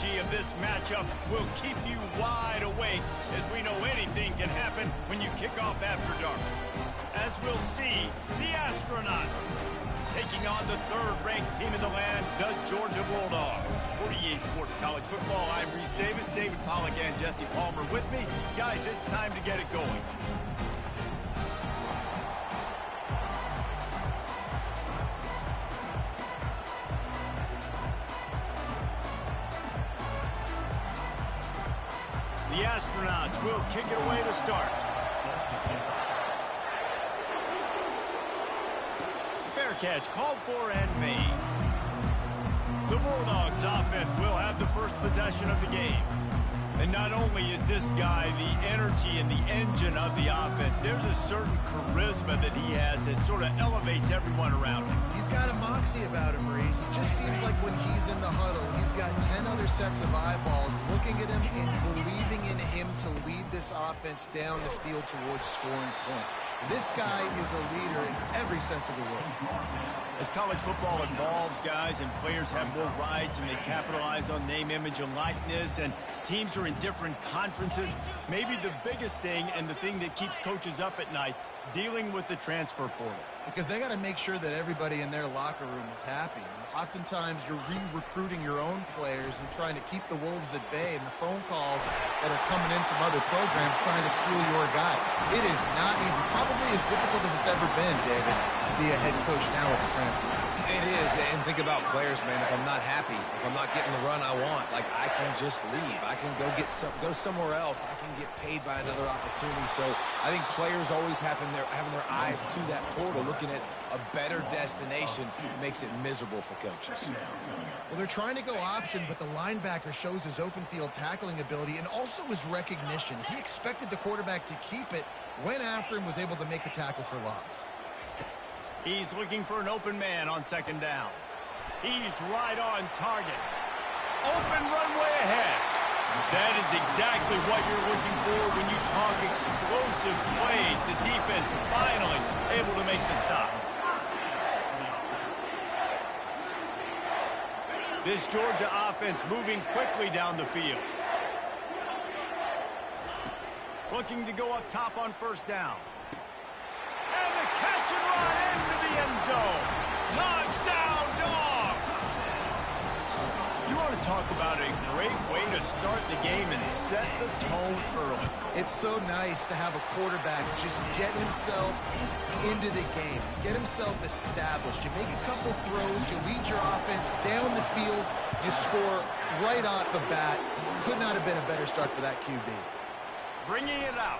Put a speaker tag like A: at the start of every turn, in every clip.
A: energy of this matchup will keep you wide awake, as we know anything can happen when you kick off after dark. As we'll see, the Astronauts taking on the third-ranked team in the land, the Georgia Bulldogs. For EA Sports College Football, I'm Reese Davis, David Pollack, and Jesse Palmer with me. Guys, it's time to get it going. The Astronauts will kick it away to start. Fair catch called for and made. The Bulldogs offense will have the first possession of the game. And not only is this guy the energy and the engine of the offense, there's a certain charisma that he has that sort of elevates everyone around him.
B: He's got a moxie about him, Reese. Just seems like when he's in the huddle, he's got 10 other sets of eyeballs looking at him and believing in him to lead this offense down the field towards scoring points. This guy is a leader in every sense of the word.
A: As college football evolves, guys, and players have more rights and they capitalize on name, image, and likeness, and teams are in different conferences, maybe the biggest thing and the thing that keeps coaches up at night, dealing with the transfer portal.
B: Because they got to make sure that everybody in their locker room is happy. Oftentimes, you're re-recruiting your own players and trying to keep the Wolves at bay, and the phone calls that are coming in from other programs trying to steal your guys. It is not easy. Probably as difficult as it's ever been, David, to be a head coach now with the transfer.
C: It is, and think about players, man. If I'm not happy, if I'm not getting the run I want, like, I can just leave. I can go somewhere else. I can get paid by another opportunity. So I think players always having their eyes to that portal, looking at a better destination, makes it miserable for coaches.
B: Well, they're trying to go option, but the linebacker shows his open field tackling ability and also his recognition. He expected the quarterback to keep it, went after him, was able to make the tackle for loss.
A: He's looking for an open man on second down. He's right on target. Open runway ahead. That is exactly what you're looking for when you talk explosive plays. The defense finally able to make the stop. This Georgia offense moving quickly down the field. Looking to go up top on first down. And the catch and run into the end zone. Touchdown, Dogs! You want to talk about a great way to start the game and set the tone early.
B: It's so nice to have a quarterback just get himself into the game, get himself established. You make a couple throws, you lead your offense down the field, you score right off the bat. Could not have been a better start for that QB.
A: Bringing it out.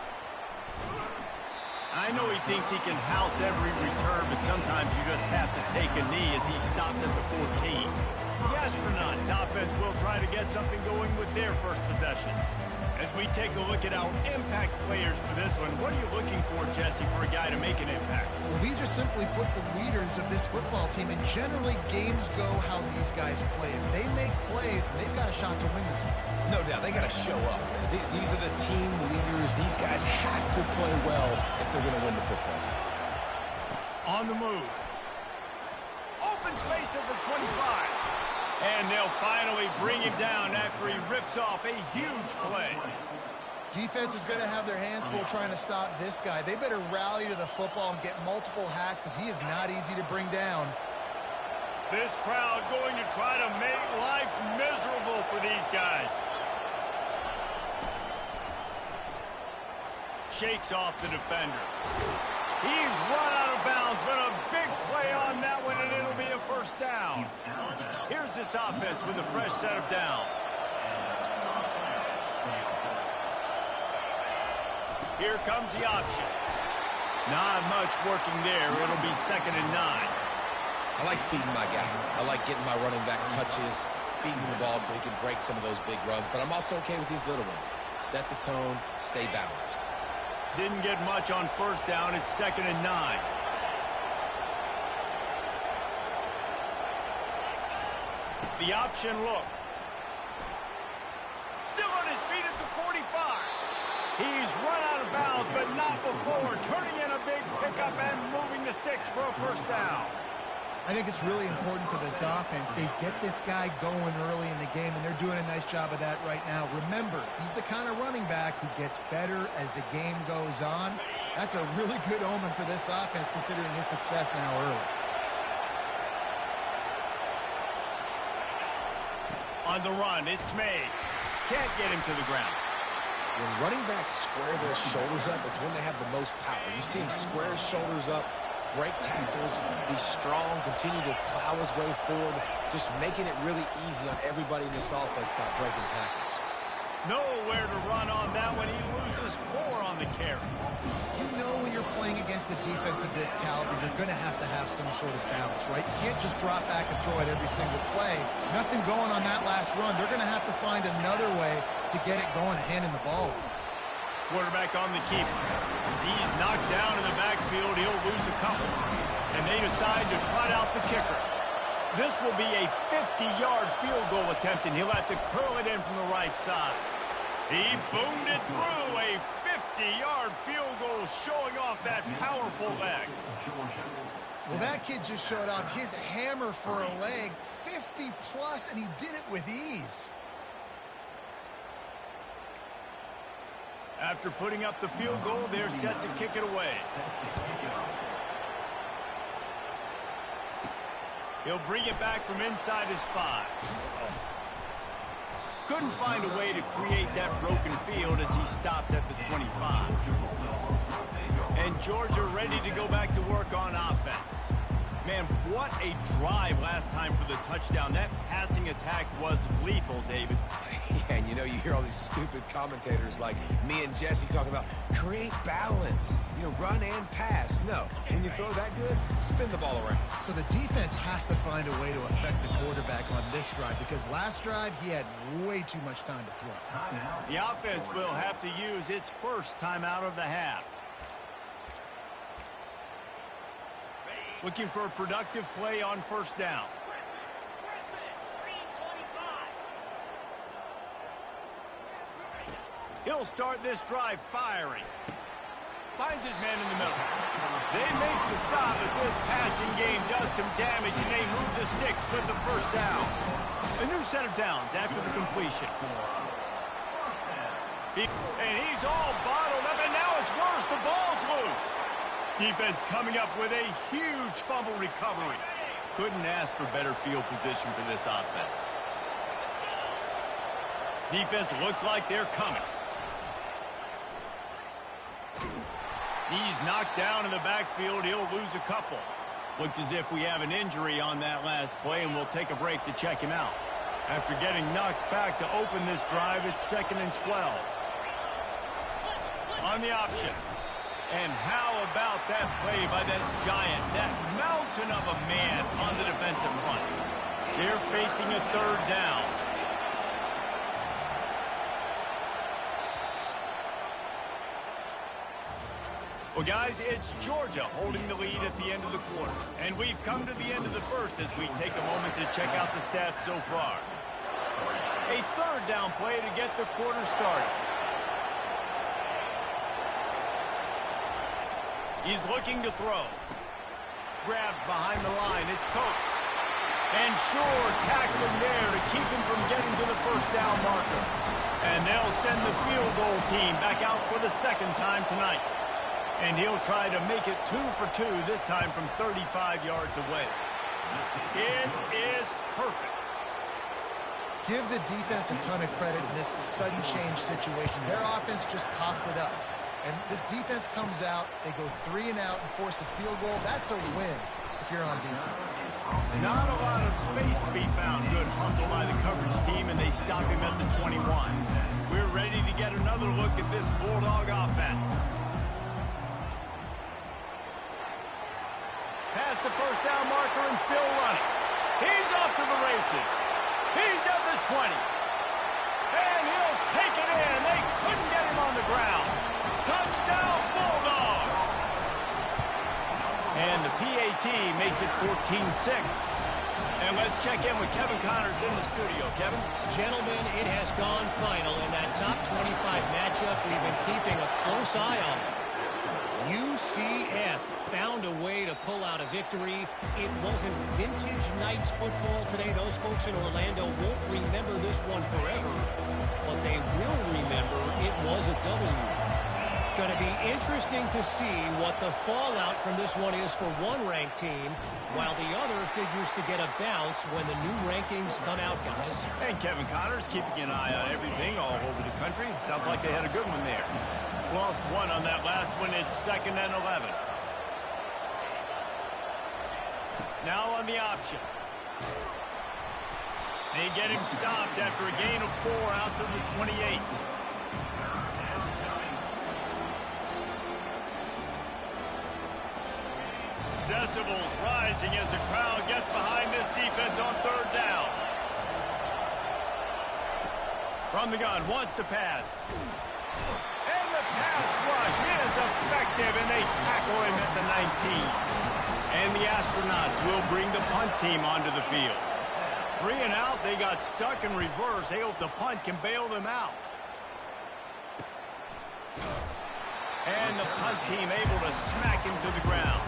A: I know he thinks he can house every return, but sometimes you just have to take a knee as he stopped at the 14. The Astronauts offense will try to get something going with their first possession. As we take a look at our impact players for this one, what are you looking for, Jesse, for a guy to make an impact?
B: Well, these are simply put the leaders of this football team, and generally games go how these guys play. If they make plays, they've got a shot to win this one.
C: No doubt, they got to show up. These are the team leaders. These guys have to play well if they're going to win the football game.
A: On the move. Open space at the 25. And they'll finally bring him down after he rips off a huge play.
B: Defense is going to have their hands full trying to stop this guy. They better rally to the football and get multiple hats because he is not easy to bring down.
A: This crowd going to try to make life miserable for these guys. Shakes off the defender. He's run out of bounds, but a big play on that one, and it'll be a first down. Here's this offense with a fresh set of downs. Here comes the option. Not much working there. It'll be 2nd and 9.
C: I like feeding my guy. I like getting my running back touches, feeding the ball so he can break some of those big runs, but I'm also okay with these little ones. Set the tone, stay balanced.
A: Didn't get much on first down. It's 2nd and 9. The option look. Still on his feet at the 45. He's run out of bounds, but not before. Turning in a big pickup and moving the sticks for a first down.
B: I think it's really important for this offense. They get this guy going early in the game, and they're doing a nice job of that right now. Remember, he's the kind of running back who gets better as the game goes on. That's a really good omen for this offense, considering his success now early.
A: On the run, it's made. Can't get him to the ground.
C: When running backs square their shoulders up, it's when they have the most power. You see him square his shoulders up, break tackles, be strong, continue to plow his way forward, just making it really easy on everybody in this offense by breaking tackles.
A: Nowhere to run on that one. He loses 4 on the carry.
B: You know when you're playing against a defense of this caliber, you're going to have some sort of balance, right? You can't just drop back and throw it every single play. Nothing going on that last run. They're going to have to find another way to get it going, handing the ball.
A: Quarterback on the keeper. He's knocked down in the backfield. He'll lose a couple. And they decide to trot out the kicker. This will be a 50-yard field goal attempt, and he'll have to curl it in from the right side. He boomed it through. A 50-yard field goal showing off that powerful leg.
B: Well, that kid just showed off his hammer for a leg, 50-plus, and he did it with ease.
A: After putting up the field goal, they're set to kick it away. He'll bring it back from inside his 5. Couldn't find a way to create that broken field as he stopped at the 25. And Georgia ready to go back to work on offense. Man, what a drive last time for the touchdown. That passing attack was lethal, David.
C: Yeah, and you know, you hear all these stupid commentators like me and Jesse talking about create balance, you know, run and pass. No, when you throw that good, spin the ball around.
B: So the defense has to find a way to affect the quarterback on this drive, because last drive he had way too much time to throw.
A: The offense will have to use its first timeout of the half. Looking for a productive play on first down. He'll start this drive firing. Finds his man in the middle. They make the stop, but this passing game does some damage, and they move the sticks with the first down. A new set of downs after the completion. And he's all bottled up, and now it's worse. The ball's loose. Defense coming up with a huge fumble recovery. Couldn't ask for better field position for this offense. Defense looks like they're coming. He's knocked down in the backfield. He'll lose a couple. Looks as if we have an injury on that last play, and we'll take a break to check him out. After getting knocked back to open this drive, it's 2nd and 12. On the option. And how about that play by that giant, that mountain of a man on the defensive front? They're facing a 3rd down. Well, guys, it's Georgia holding the lead at the end of the quarter. And we've come to the end of the first as we take a moment to check out the stats so far. A 3rd down play to get the quarter started. He's looking to throw. Grabbed behind the line. It's Coates. And Shore tackling there to keep him from getting to the first down marker. And they'll send the field goal team back out for the 2nd time tonight. And he'll try to make it 2 for 2, this time from 35 yards away. It is perfect.
B: Give the defense a ton of credit in this sudden change situation. Their offense just coughed it up. And this defense comes out, they go 3 and out and force a field goal. That's a win if you're on defense.
A: Not a lot of space to be found. Good hustle by the coverage team, and they stop him at the 21. We're ready to get another look at this Bulldog offense. Past the first down marker and still running. He's off to the races. He's at the 20. And he'll take it in. They couldn't get him on the ground. Touchdown, Bulldogs! And the PAT makes it 14-6. And let's check in with Kevin Connors in the studio. Kevin?
D: Gentlemen, it has gone final in that top 25 matchup. We've been keeping a close eye on it. UCF found a way to pull out a victory. It wasn't vintage Knights football today. Those folks in Orlando won't remember this one forever, but they will remember it was a W. Going to be interesting to see what the fallout from this one is for one ranked team, while the other figures to get a bounce when the new rankings come out, guys.
A: And Kevin Connors keeping an eye on everything all over the country. Sounds like they had a good one there. Lost one on that last one. It's 2nd and 11. Now on the option. They get him stopped after a gain of 4 out to the 28. Decibels rising as the crowd gets behind this defense on 3rd down. From the gun, wants to pass. And the pass rush is effective, and they tackle him at the 19. And the Astronauts will bring the punt team onto the field. 3 and out, they got stuck in reverse. They hope the punt can bail them out. And the punt team able to smack him to the ground.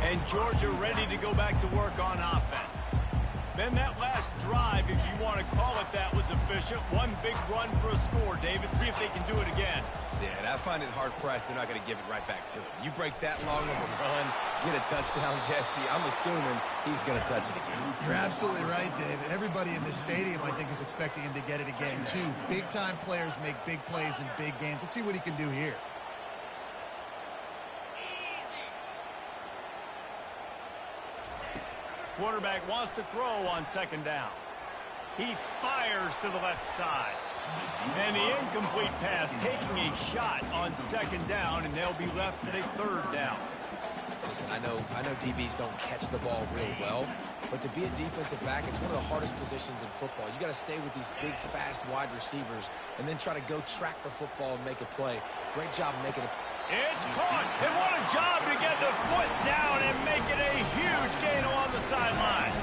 A: And Georgia ready to go back to work on offense. Then that last drive, if you want to call it that, was efficient. One big run for a score, David. See if they can do it again.
C: Yeah, and I find it hard-pressed they're not going to give it right back to him. You break that long of a run, get a touchdown, Jesse, I'm assuming he's going to touch it again.
B: You're absolutely right, David. Everybody in this stadium, I think, is expecting him to get it again, too. Big-time players make big plays in big games. Let's see what he can do here.
A: Quarterback wants to throw on 2nd down. He fires to the left side. And the incomplete pass taking a shot on 2nd down, and they'll be left with a 3rd down.
C: Listen, I know DBs don't catch the ball real well, but to be a defensive back, it's one of the hardest positions in football. You got to stay with these big, fast wide receivers and then try to go track the football and make a play. Great job making it.
A: It's caught. And what a job to get the foot down and make it a huge gain along the sideline.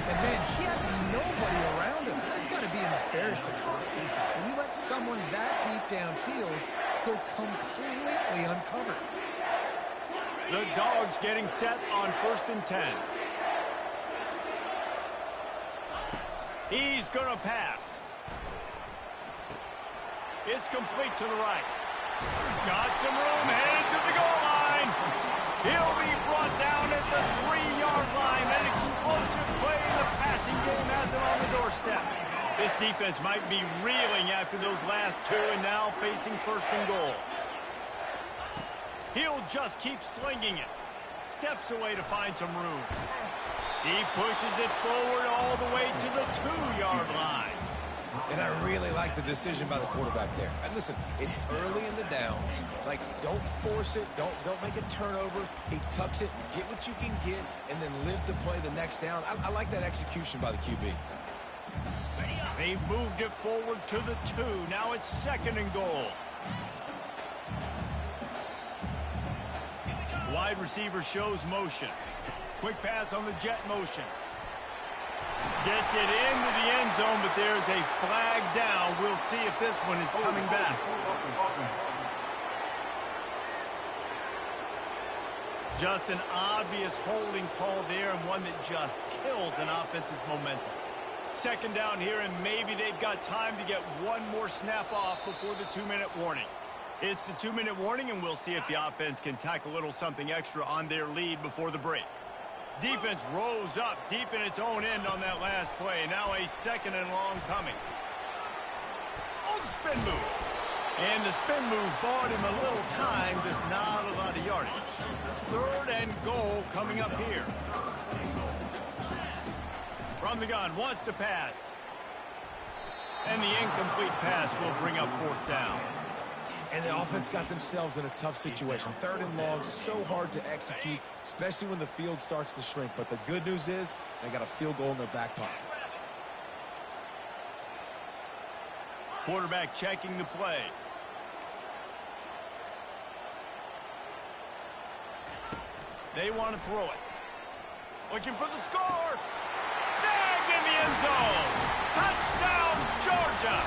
B: And, man, he had nobody around him. That's got to be embarrassing for this defense. When you let someone that deep downfield go completely uncovered.
A: The Dogs getting set on 1st and 10. He's going to pass. It's complete to the right. Got some room, headed to the goal line. He'll be brought down at the 3-yard line. An explosive play in the passing game has it on the doorstep. This defense might be reeling after those last 2 and now facing 1st and goal. He'll just keep slinging it. Steps away to find some room. He pushes it forward all the way to the 2-yard line.
C: And I really like the decision by the quarterback there. And listen, it's early in the downs. Like, don't force it. Don't make a turnover. He tucks it, get what you can get, and then live to play the next down. I like that execution by the QB.
A: They've moved it forward to the 2. Now it's 2nd and goal. Wide receiver shows motion. Quick pass on the jet motion. Gets it into the end zone, but there's a flag down. We'll see if this one is coming back. Just an obvious holding call there, and one that just kills an offense's momentum. 2nd down here, and maybe they've got time to get one more snap off before the 2-minute warning. It's the 2-minute warning, and we'll see if the offense can tack a little something extra on their lead before the break. Defense rose up deep in its own end on that last play. Now a 2nd and long coming. Oh, the spin move. And the spin move bought him a little time, just not a lot of yardage. 3rd and goal coming up here. From the gun, wants to pass. And the incomplete pass will bring up 4th down.
C: And the offense got themselves in a tough situation. 3rd and long, so hard to execute, especially when the field starts to shrink. But the good news is they got a field goal in their back pocket.
A: Quarterback checking the play. They want to throw it. Looking for the score. Snagged in the end zone. Touchdown, Georgia.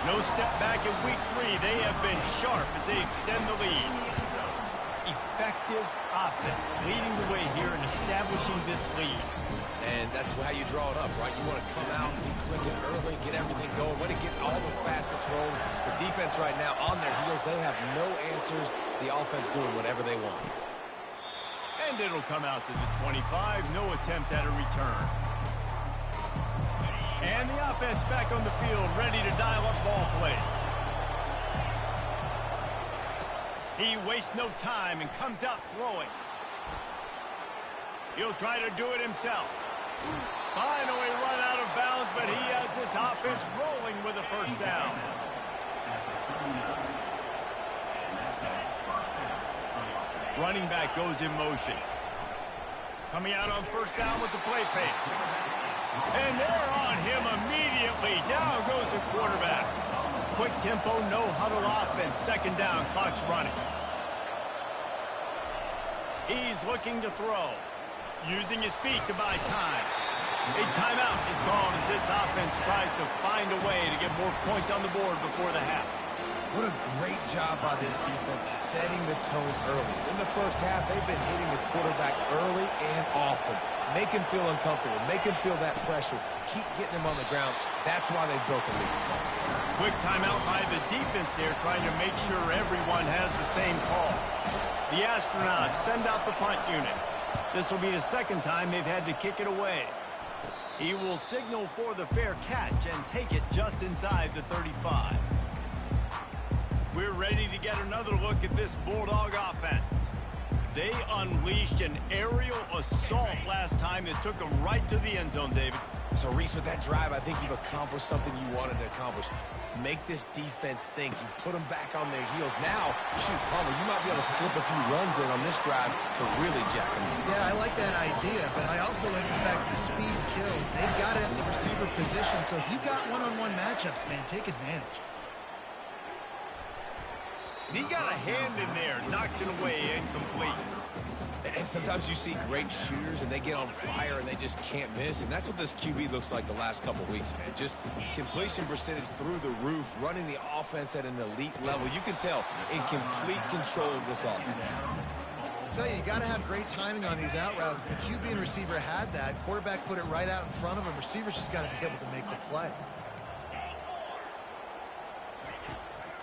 A: No step back in week 3. They have been sharp as they extend the lead. Effective offense leading the way here in establishing this lead.
C: And that's how you draw it up, right? You want to come out, be clicking early, get everything going, want to get all the facets rolling. The defense right now on their heels, they have no answers. The offense doing whatever they want.
A: And it'll come out to the 25. No attempt at a return. And the offense back on the field, ready to dial up ball plays. He wastes no time and comes out throwing. He'll try to do it himself. Finally run out of bounds, but he has this offense rolling with a first down. Running back goes in motion. Coming out on first down with the play fake. And they're on him immediately. Down goes the quarterback. Quick tempo, no huddle offense. Second down, clock's running. He's looking to throw. Using his feet to buy time. A timeout is called as this offense tries to find a way to get more points on the board before the half.
C: What a great job by this defense setting the tone early. In the first half, they've been hitting the quarterback early and often. Make him feel uncomfortable. Make him feel that pressure. Keep getting him on the ground. That's why they built the lead.
A: Quick timeout by the defense there, trying to make sure everyone has the same call. The Astronauts send out the punt unit. This will be the second time they've had to kick it away. He will signal for the fair catch and take it just inside the 35. We're ready to get another look at this Bulldog offense. They unleashed an aerial assault last time that took them right to the end zone, David.
C: So, Reese, with that drive, I think you've accomplished something you wanted to accomplish. Make this defense think. You put them back on their heels. Now, shoot, Palmer, you might be able to slip a few runs in on this drive to really jack them in.
B: Yeah, I like that idea, but I also like the fact that speed kills. They've got it at the receiver position, so if you've got one-on-one matchups, man, take advantage.
A: He got a hand in there, knocks it away, incomplete.
C: And sometimes you see great shooters, and they get on fire, and they just can't miss. And that's what this QB looks like the last couple weeks, man. Just completion percentage through the roof, running the offense at an elite level. You can tell in complete control of this offense.
B: I tell you got to have great timing on these out routes. The QB and receiver had that. Quarterback put it right out in front of him. Receivers just got to be able to make the play.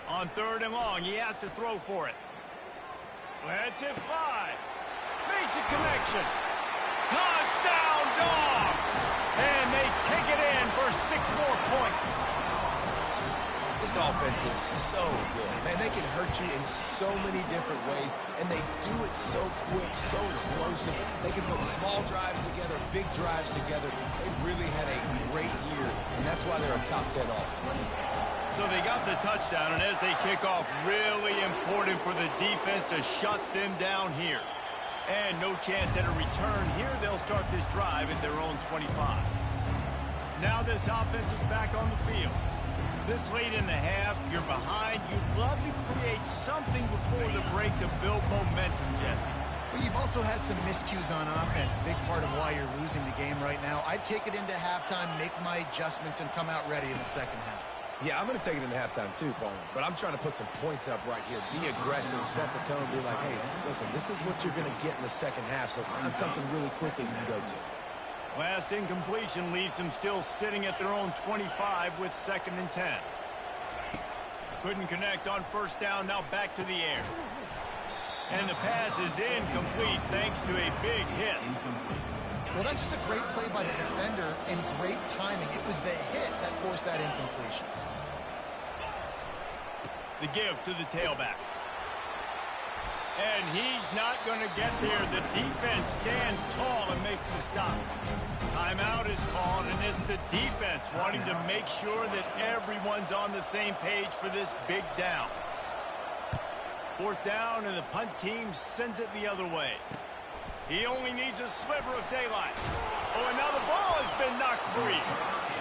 A: On third and long, he has to throw for it. Lets it fly. Makes a connection. Touchdown, Dogs! And they take it in for 6 more points.
C: This offense is so good. Man, they can hurt you in so many different ways, and they do it so quick, so explosive. They can put small drives together, big drives together. They really had a great year, and that's why they're a top 10 offense.
A: So they got the touchdown, and as they kick off, really important for the defense to shut them down here. And no chance at a return here. They'll start this drive at their own 25. Now this offense is back on the field. This late in the half, you're behind. You'd love to create something before the break to build momentum, Jesse.
B: Well, you've also had some miscues on offense, a big part of why you're losing the game right now. I'd take it into halftime, make my adjustments, and come out ready in the second half.
C: Yeah, I'm going to take it into halftime too, Paul. But I'm trying to put some points up right here. Be aggressive, set the tone, be like, hey, listen, this is what you're going to get in the second half, so find something really quickly you can go to.
A: Last incompletion leaves them still sitting at their own 25 with 2nd and 10. Couldn't connect on first down, now back to the air. And the pass is incomplete thanks to a big hit.
B: Well, that's just a great play by the defender and great timing. It was the hit that forced that incompletion.
A: The give to the tailback. And he's not going to get there. The defense stands tall and makes the stop. Timeout is called, and it's the defense wanting to make sure that everyone's on the same page for this big down. 4th down, and the punt team sends it the other way. He only needs a sliver of daylight. Oh, and now the ball has been knocked free.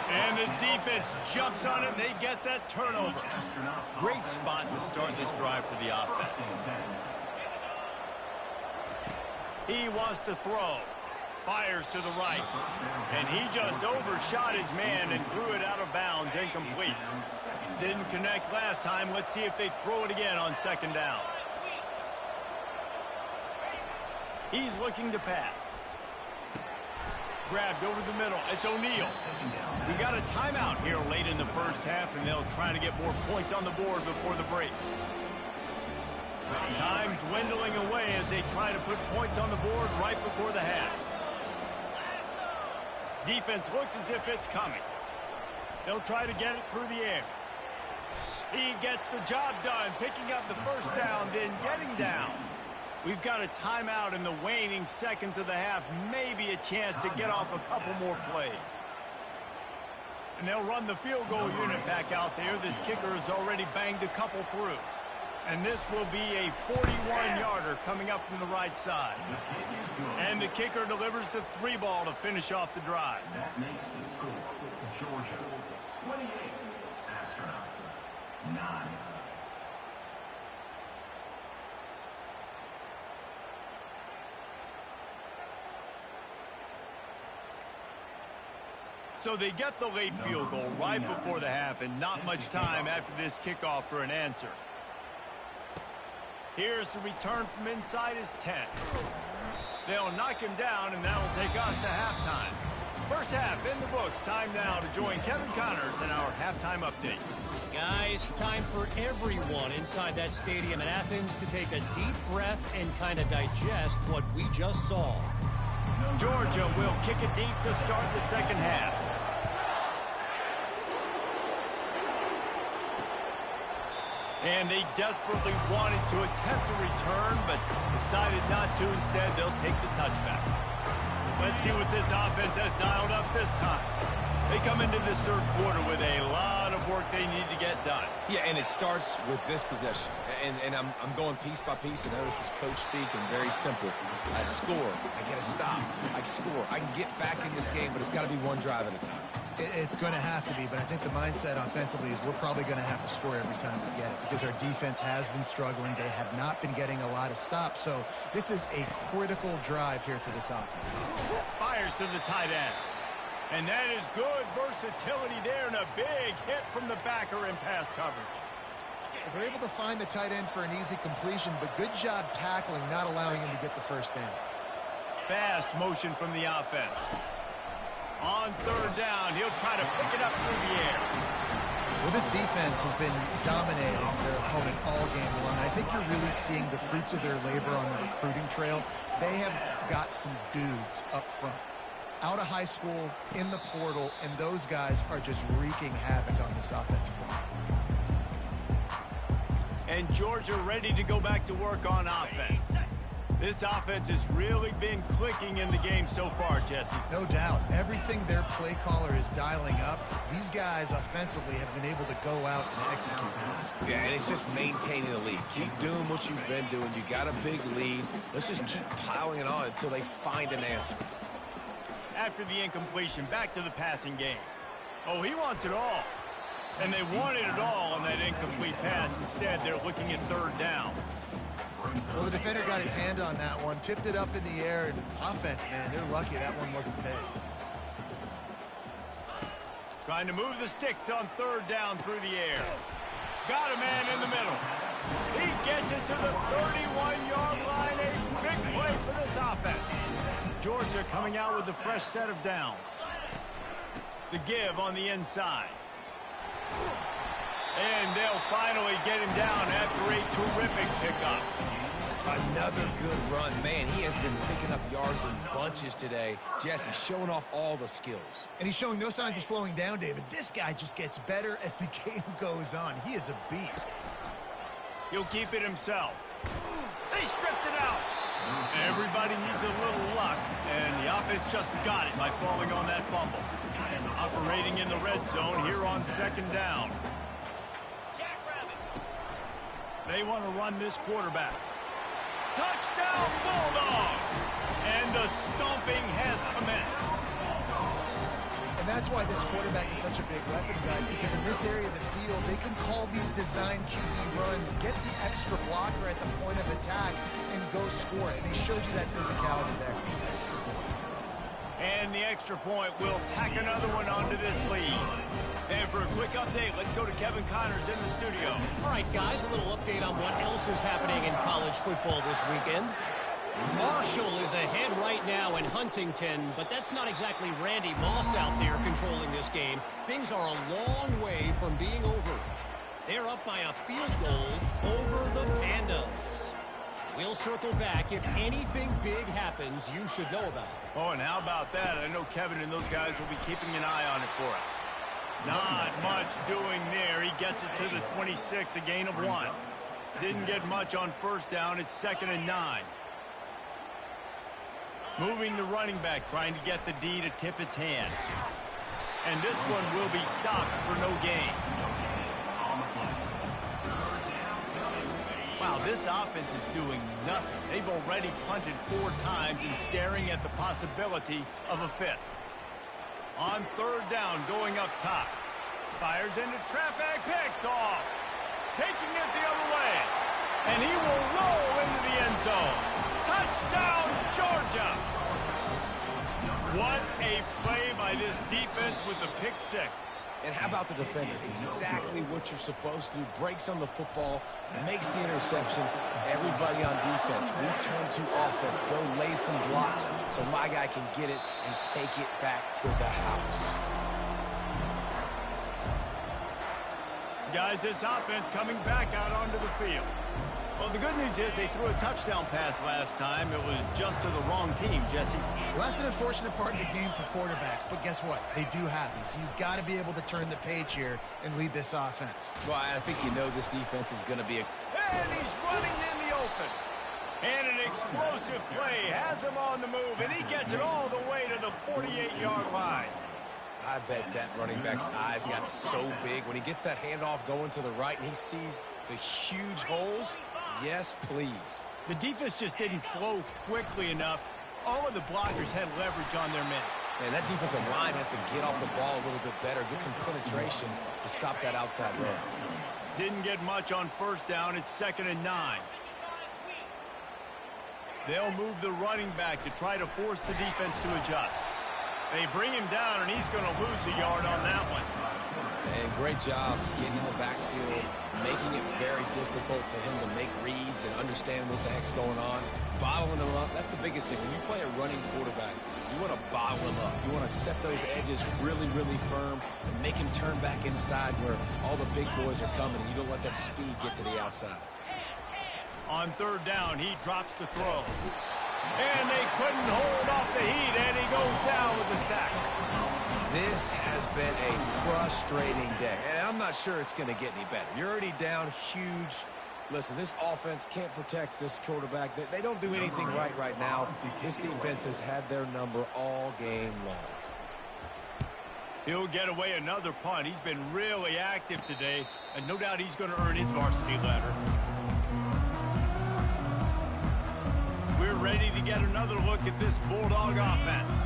A: And the defense jumps on it, and they get that turnover. Great spot to start this drive for the offense. He wants to throw. Fires to the right. And he just overshot his man and threw it out of bounds, incomplete. Didn't connect last time. Let's see if they throw it again on second down. He's looking to pass. Grabbed over the middle. It's O'Neal. We got a timeout here late in the first half, and they'll try to get more points on the board before the break. Time dwindling away as they try to put points on the board right before the half. Defense looks as if it's coming. They'll try to get it through the air. He gets the job done, picking up the first down, then getting down. We've got a timeout in the waning seconds of the half. Maybe a chance to get off a couple more plays. And they'll run the field goal unit back out there. This kicker has already banged a couple through. And this will be a 41-yarder coming up from the right side. And the kicker delivers the 3-ball to finish off the drive.
E: That makes the score Georgia 28, Astronauts 9.
A: So they get the late field goal right before the half, and not much time after this kickoff for an answer. Here's the return from inside his 10. They'll knock him down, and that'll take us to halftime. First half in the books. Time now to join Kevin Connors in our halftime update.
D: Guys, time for everyone inside that stadium in Athens to take a deep breath and kind of digest what we just saw.
A: Georgia will kick it deep to start the second half. And they desperately wanted to attempt a return, but decided not to. Instead, they'll take the touchback. Let's see what this offense has dialed up this time. They come into this third quarter with a lot of work they need to get done.
C: Yeah, and it starts with this possession. And I'm going piece by piece. I know this is coach speak and very simple. I score. I get a stop. I score. I can get back in this game, but it's got to be one drive at a time.
B: It's going to have to be, but I think the mindset offensively is we're probably going to have to score every time we get it because our defense has been struggling. They have not been getting a lot of stops, so this is a critical drive here for this offense.
A: Fires to the tight end. And that is good versatility there and a big hit from the backer in pass coverage.
B: They're able to find the tight end for an easy completion, but good job tackling, not allowing him to get the first down.
A: Fast motion from the offense. On third down, he'll try to pick it up through the air.
B: Well, this defense has been dominating their opponent all game long. I think you're really seeing the fruits of their labor on the recruiting trail. They have got some dudes up front, out of high school, in the portal, and those guys are just wreaking havoc on this offensive line.
A: And Georgia ready to go back to work on offense. This offense has really been clicking in the game so far, Jesse.
B: No doubt. Everything their play caller is dialing up, these guys offensively have been able to go out and execute.
C: Yeah, and it's just maintaining the lead. Keep doing what you've been doing. You got a big lead. Let's just keep piling it on until they find an answer.
A: After the incompletion, back to the passing game. Oh, he wants it all. And they wanted it all on that incomplete pass. Instead, they're looking at third down.
B: Well, the defender got his hand on that one, tipped it up in the air, and offense, man, they're lucky that one wasn't paid.
A: Trying to move the sticks on third down through the air. Got a man in the middle. He gets it to the 31-yard line. A big play for this offense. Georgia coming out with a fresh set of downs. The give on the inside. And they'll finally get him down after a terrific pickup.
C: Another good run. Man, he has been picking up yards in bunches today. Jesse showing off all the skills.
B: And he's showing no signs of slowing down, David. This guy just gets better as the game goes on. He is a beast.
A: He'll keep it himself. They stripped it out. Everybody needs a little luck, and the offense just got it by falling on that fumble. Operating in the red zone here on second down. They want to run this quarterback. Touchdown, Bulldogs! And the stomping has commenced.
B: And that's why this quarterback is such a big weapon, guys, because in this area of the field, they can call these design QB runs, get the extra blocker at the point of attack, and go score it. And they showed you that physicality there.
A: And the extra point will tack another one onto this lead. And for a quick update, let's go to Kevin Connors in the studio.
D: All right, guys, a little update on what else is happening in college football this weekend. Marshall is ahead right now in Huntington, but that's not exactly Randy Moss out there controlling this game. Things are a long way from being over. They're up by a field goal over the Pandas. We'll circle back. If anything big happens, you should know about it.
A: Oh, and how about that? I know Kevin and those guys will be keeping an eye on it for us. Not much doing there. He gets it to the 26, a gain of 1. Didn't get much on first down. It's 2nd and 9. Moving the running back, trying to get the D to tip its hand. And this one will be stopped for no gain. Wow, this offense is doing nothing. They've already punted 4 times and staring at the possibility of a 5th. On 3rd down, going up top. Fires into traffic, picked off. Taking it the other way. And he will roll into the end zone. Touchdown, Georgia! What a play by this defense with the pick 6.
C: And how about the defender? Exactly what you're supposed to do. Breaks on the football, makes the interception. Everybody on defense, return to offense. Go lay some blocks so my guy can get it and take it back to the house.
A: Guys, this offense coming back out onto the field. Well, the good news is they threw a touchdown pass last time. It was just to the wrong team, Jesse.
B: Well, that's an unfortunate part of the game for quarterbacks, but guess what? They do happen, so you've got to be able to turn the page here and lead this offense.
C: Well, I think you know this defense is going to be a...
A: And he's running in the open. And an explosive play has him on the move, and he gets it all the way to the 48-yard line.
C: I bet that running back's eyes got so big. When he gets that handoff going to the right and he sees the huge holes, yes, please.
A: The defense just didn't flow quickly enough. All of the blockers had leverage on their men.
C: Man, that defensive line has to get off the ball a little bit better, get some penetration to stop that outside run.
A: Didn't get much on first down. It's 2nd and 9. They'll move the running back to try to force the defense to adjust. They bring him down, and he's going to lose a yard on that one.
C: And great job getting in the backfield, making it very difficult to him to make reads and understand what the heck's going on. Bottling him up, that's the biggest thing. When you play a running quarterback, you want to bottle him up. You want to set those edges really, really firm and make him turn back inside where all the big boys are coming, and you don't let that speed get to the outside.
A: On 3rd down, he drops to throw. And they couldn't hold off the heat, and he goes down with the sack.
C: This has been a frustrating day, and I'm not sure it's going to get any better. You're already down huge. Listen, this offense can't protect this quarterback. They don't do anything right now. This defense has had their number all game long.
A: He'll get away another punt. He's been really active today, and no doubt he's going to earn his varsity letter. We're ready to get another look at this Bulldog offense.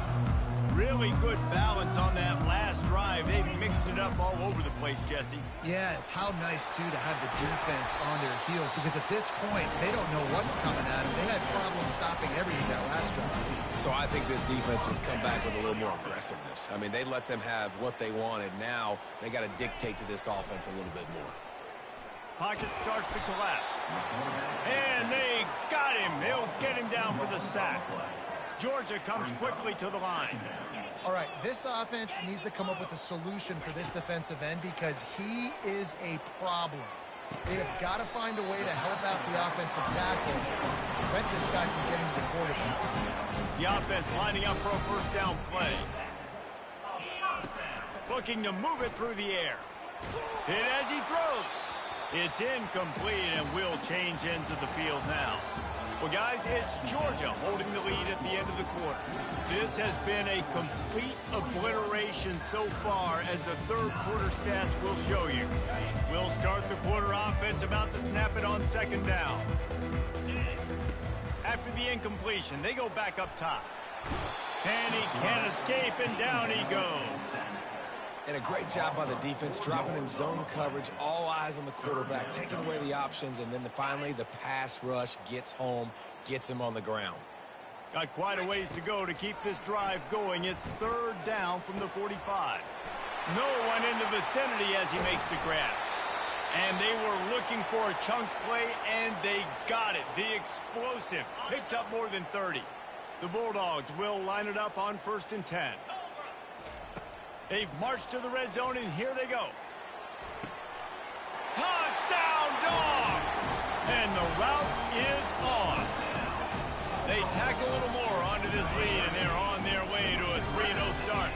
A: Really good balance on that last drive. They mixed it up all over the place, Jesse.
B: Yeah, how nice, too, to have the defense on their heels, because at this point, they don't know what's coming at them. They had problems stopping everything that last drive.
C: So I think this defense would come back with a little more aggressiveness. I mean, they let them have what they wanted. Now they got to dictate to this offense a little bit more.
A: Pocket starts to collapse. And they got him. They'll get him down for the sack. Georgia comes quickly to the line.
B: All right, this offense needs to come up with a solution for this defensive end because he is a problem. They have got to find a way to help out the offensive tackle, prevent this guy from getting to the quarterback.
A: The offense lining up for a first down play. Looking to move it through the air. Hit as he throws. It's incomplete, and will change ends of the field now. Well, guys, it's Georgia holding the lead at the end of the quarter. This has been a complete obliteration so far, as the third quarter stats will show you. We'll start the quarter offense about to snap it on 2nd down. After the incompletion, they go back up top. And he can't escape, and down he goes.
C: And a great job by the defense, dropping in zone coverage, all eyes on the quarterback, taking away the options, and then finally the pass rush gets home, gets him on the ground.
A: Got quite a ways to go to keep this drive going. It's third down from the 45. No one in the vicinity as he makes the grab. And they were looking for a chunk play, and they got it. The explosive picks up more than 30. The Bulldogs will line it up on 1st and 10. They've marched to the red zone, and here they go. Touchdown, Dogs! And the route is on. They tack a little more onto this lead, and they're on their way to a 3-0 start.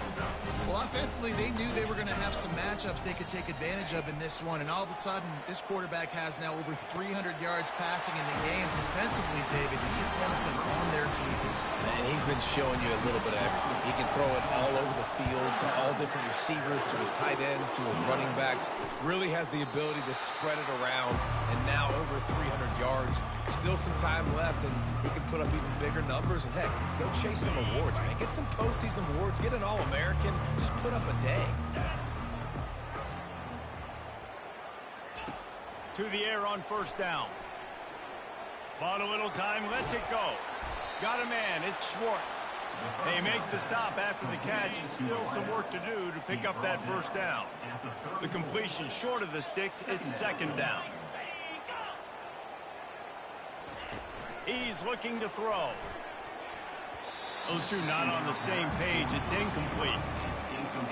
B: Well, offensively, they knew they were going to have some matchups they could take advantage of in this one, and all of a sudden, this quarterback has now over 300 yards passing in the game. Defensively, David, he has not been on their heels.
C: And he's been showing you a little bit of everything. He can throw it all over the field to all different receivers, to his tight ends, to his running backs. Really has the ability to spread it around, and now over 300 yards. Still some time left, and he can put up even bigger numbers. And, heck, go chase some awards, man. Get some postseason awards. Get an All-American. Just put up a day.
A: To the air on 1st down. Bought a little time, lets it go. Got a man, it's Schwartz. They make the stop after the catch, and still some work to do to pick up that 1st down. The completion short of the sticks, it's 2nd down. He's looking to throw. Those two not on the same page, it's incomplete.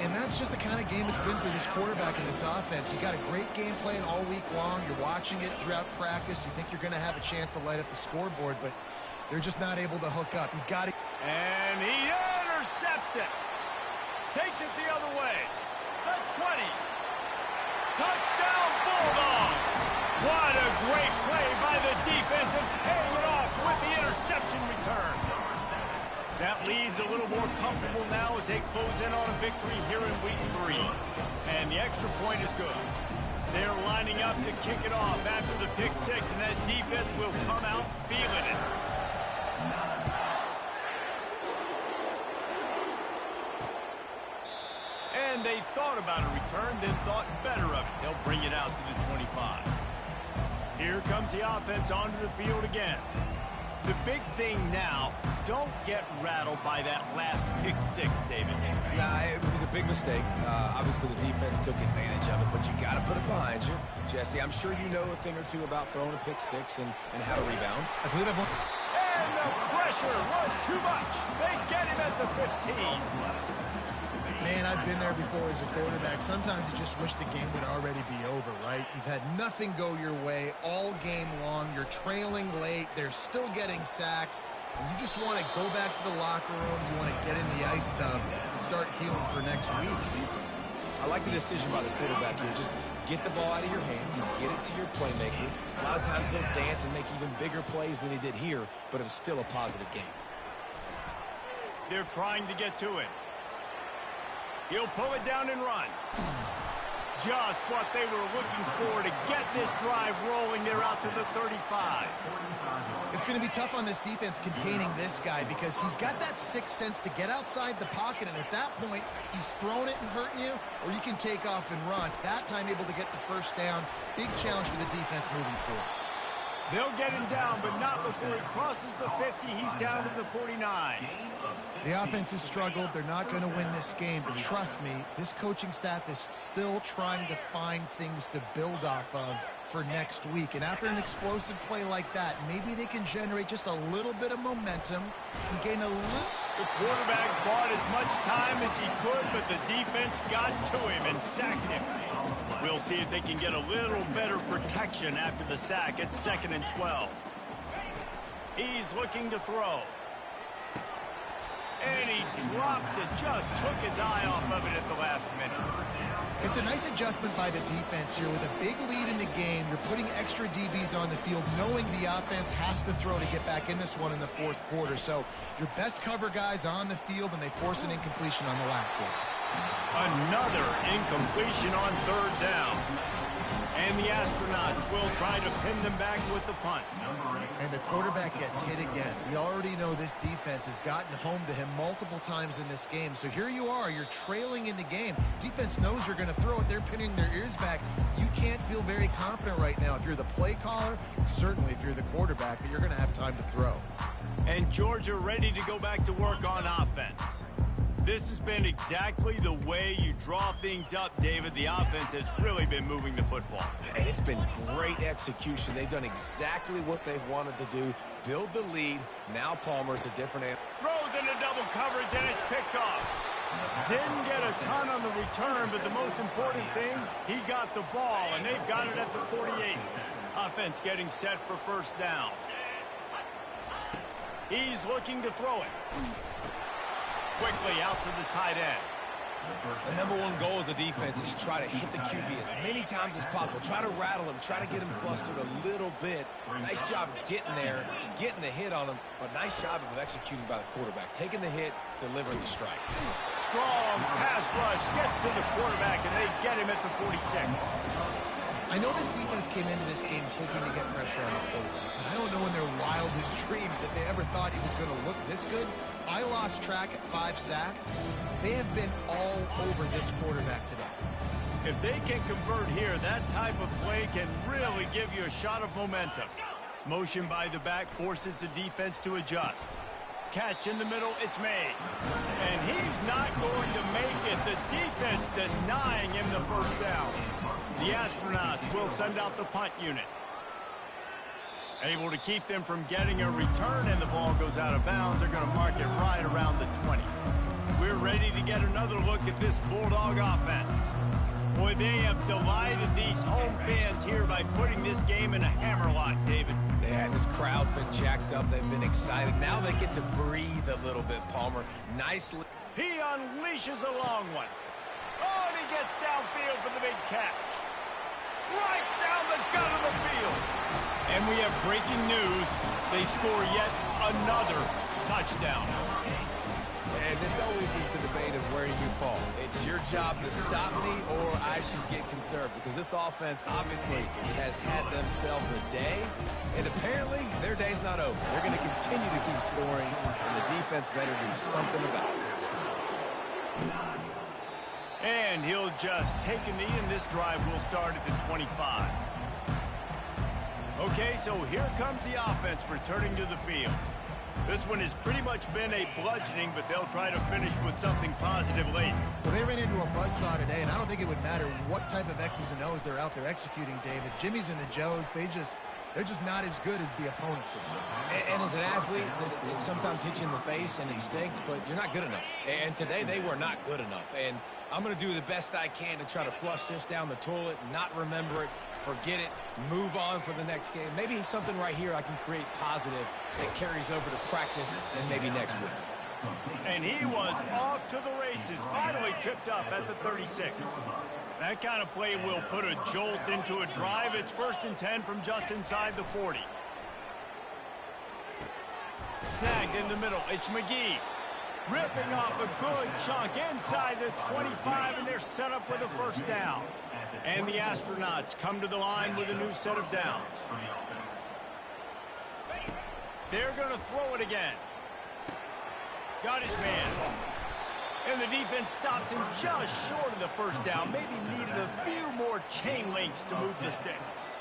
B: And that's just the kind of game it's been for this quarterback in this offense. You got a great game plan all week long. You're watching it throughout practice. You think you're going to have a chance to light up the scoreboard, but they're just not able to hook up. You got to.
A: And he intercepts it. Takes it the other way. The 20. Touchdown Bulldogs. What a great play by the defense, and paying it off with the interception return. That lead's a little more comfortable now as they close in on a victory here in week 3. And the extra point is good. They're lining up to kick it off after the pick 6, and that defense will come out feeling it. And they thought about a return, then thought better of it. They'll bring it out to the 25. Here comes the offense onto the field again. The big thing now, don't get rattled by that last pick 6, David.
C: Nah, it was a big mistake. Obviously, the defense took advantage of it, but you got to put it behind you. Jesse, I'm sure you know a thing or two about throwing a pick 6 and how to rebound.
B: I believe I've.
A: And the pressure was too much. They get him at the 15.
B: Man, I've been there before as a quarterback. Sometimes you just wish the game would already be over, right? You've had nothing go your way all game long. You're trailing late. They're still getting sacks. And you just want to go back to the locker room. You want to get in the ice tub and start healing for next week.
C: I like the decision by the quarterback here. Just get the ball out of your hands, get it to your playmaker. A lot of times he'll dance and make even bigger plays than he did here, but it was still a positive game.
A: They're trying to get to it. He'll pull it down and run. Just what they were looking for to get this drive rolling. They're out to the 35.
B: It's going to be tough on this defense containing this guy because he's got that sixth sense to get outside the pocket, and at that point, he's throwing it and hurting you, or you can take off and run. That time able to get the 1st down. Big challenge for the defense moving forward.
A: They'll get him down, but not before he crosses the 50. He's down to the 49.
B: The offense has struggled. They're not going to win this game, but trust me, this coaching staff is still trying to find things to build off of for next week. And after an explosive play like that, maybe they can generate just a little bit of momentum and gain a little.
A: The quarterback bought as much time as he could, but the defense got to him and sacked him. We'll see if they can get a little better protection after the sack at 2nd and 12. He's looking to throw. And he drops it. Just took his eye off of it at the last minute.
B: It's a nice adjustment by the defense here. With a big lead in the game, you're putting extra DBs on the field, knowing the offense has to throw to get back in this one in the 4th quarter. So your best cover guys on the field, and they force an incompletion on the last one.
A: Another incompletion on 3rd down. And the Astronauts will try to pin them back with the punt.
B: And the quarterback gets hit again. We already know this defense has gotten home to him multiple times in this game. So here you are, you're trailing in the game. Defense knows you're going to throw it. They're pinning their ears back. You can't feel very confident right now if you're the play caller, certainly if you're the quarterback, that you're going to have time to throw.
A: And Georgia ready to go back to work on offense. This has been exactly the way you draw things up, David. The offense has really been moving the football.
C: And it's been great execution. They've done exactly what they've wanted to do. Build the lead. Now Palmer's a different animal.
A: Throws into double coverage, and it's picked off. Didn't get a ton on the return, but the most important thing, he got the ball, and they've got it at the 48. Offense getting set for first down. He's looking to throw it. Quickly out to the tight end.
C: The number one goal as a defense is try to hit the QB as many times as possible. Try to rattle him. Try to get him flustered a little bit. Nice job of getting there, getting the hit on him, but nice job of executing by the quarterback. Taking the hit, delivering the strike.
A: Strong pass rush gets to the quarterback, and they get him at the 46.
B: I know this defense came into this game hoping to get pressure on the quarterback, but I don't know in their wildest dreams if they ever thought he was going to look this good. I lost track at 5 sacks. They have been all over this quarterback today.
A: If they can convert here, that type of play can really give you a shot of momentum. Motion by the back forces the defense to adjust. Catch in the middle, it's made. And he's not going to make it. The defense denying him the first down. The Astronauts will send out the punt unit. Able to keep them from getting a return, and the ball goes out of bounds. They're going to mark it right around the 20. We're ready to get another look at this Bulldog offense. Boy, they have delighted these home fans here by putting this game in a hammerlock, David.
C: Yeah, this crowd's been jacked up. They've been excited. Now they get to breathe a little bit, Palmer. Nicely.
A: He unleashes a long one. Oh, and he gets downfield for the big catch. Right down the gut of the field. And we have breaking news. They score yet another touchdown.
C: And this always is the debate of where you fall. It's your job to stop me or I should get conserved, because this offense obviously has had themselves a day, and apparently their day's not over. They're going to continue to keep scoring, and the defense better do something about it.
A: And he'll just take a knee, and this drive will start at the 25. Okay, so here comes the offense returning to the field. This one has pretty much been a bludgeoning, but they'll try to finish with something positive late.
B: Well, they ran into a buzzsaw today, and I don't think it would matter what type of X's and O's they're out there executing, David. Jimmy's and the Joes, they're just not as good as the opponent today.
C: And as an athlete, it sometimes hits you in the face and it stinks, but you're not good enough. And today they were not good enough. And I'm going to do the best I can to try to flush this down the toilet, not remember it, forget it, move on for the next game. Maybe something right here I can create positive that carries over to practice and maybe next week.
A: And he was off to the races, finally tripped up at the 36. That kind of play will put a jolt into a drive. It's 1st and 10 from just inside the 40. Snagged in the middle. It's McGee. Ripping off a good chunk inside the 25, and they're set up with a first down. And the Astronauts come to the line with a new set of downs. They're going to throw it again. Got his man. And the defense stops him just short of the first down. Maybe needed a few more chain links to move the sticks.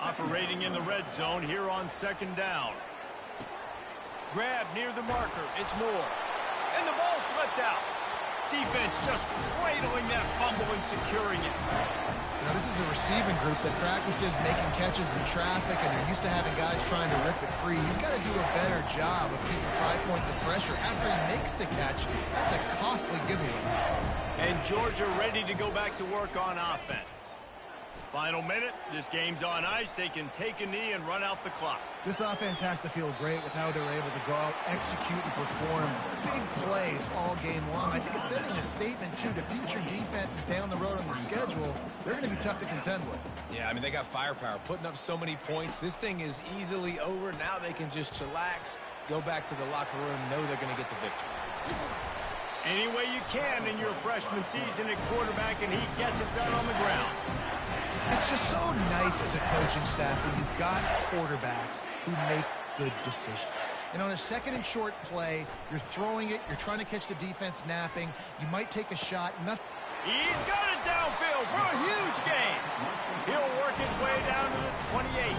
A: Operating in the red zone here on 2nd down. Grab near the marker. It's Moore. And the ball slipped out. Defense just cradling that fumble and securing it.
B: Now, this is a receiving group that practices making catches in traffic, and they're used to having guys trying to rip it free. He's got to do a better job of keeping 5 points of pressure after he makes the catch. That's a costly giveaway.
A: And Georgia ready to go back to work on offense. Final minute. This game's on ice. They can take a knee and run out the clock.
B: This offense has to feel great with how they're able to go out, execute, and perform big plays all game long. I think it's sending a statement, too, to future defenses down the road on the schedule. They're going to be tough to contend with.
C: Yeah, I mean, they got firepower, putting up so many points. This thing is easily over. Now they can just chillax, go back to the locker room, know they're going to get the victory.
A: Any way you can in your freshman season at quarterback, and he gets it done on the ground.
B: It's just so nice as a coaching staff when you've got quarterbacks who make good decisions. And on a second and short play, you're throwing it, you're trying to catch the defense napping, you might take a shot,
A: He's got it downfield for a huge gain. He'll work his way down to the 28.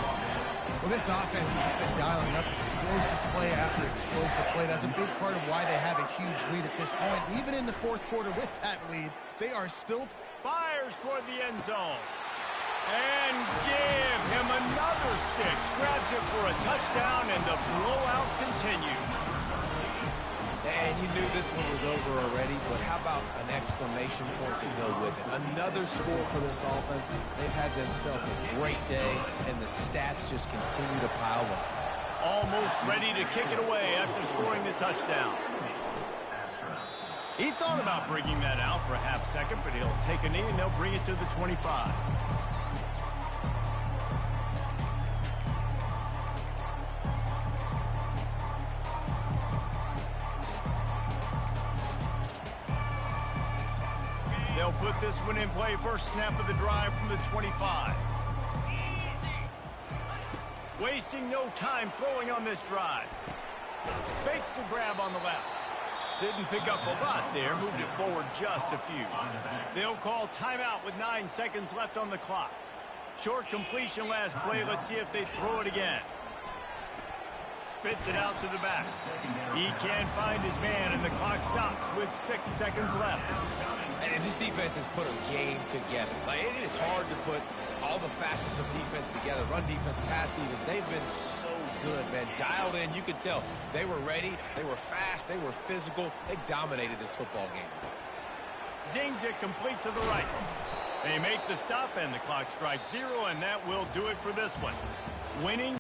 B: Well, this offense has just been dialing up explosive play after explosive play. That's a big part of why they have a huge lead at this point. Even in the fourth quarter with that lead, they are still...
A: Fires toward the end zone. And give him another 6. Grabs it for a touchdown, and the blowout continues.
C: And you knew this one was over already, but how about an exclamation point to go with it? Another score for this offense. They've had themselves a great day, and the stats just continue to pile up.
A: Almost ready to kick it away after scoring the touchdown. He thought about bringing that out for a half second, but he'll take a knee, and they'll bring it to the 25. They'll put this one in play. First snap of the drive from the 25. Wasting no time throwing on this drive. Fakes the grab on the left. Didn't pick up a lot there. Moved it forward just a few. They'll call timeout with 9 seconds left on the clock. Short completion last play. Let's see if they throw it again. Spits it out to the back. He can't find his man, and the clock stops with 6 seconds left.
C: And this defense has put a game together. Like, it is hard to put all the facets of defense together. Run defense, pass defense. They've been so good, man. Dialed in. You could tell they were ready. They were fast. They were physical. They dominated this football game today.
A: Zings it complete to the right. They make the stop, and the clock strikes 0, and that will do it for this one. Winning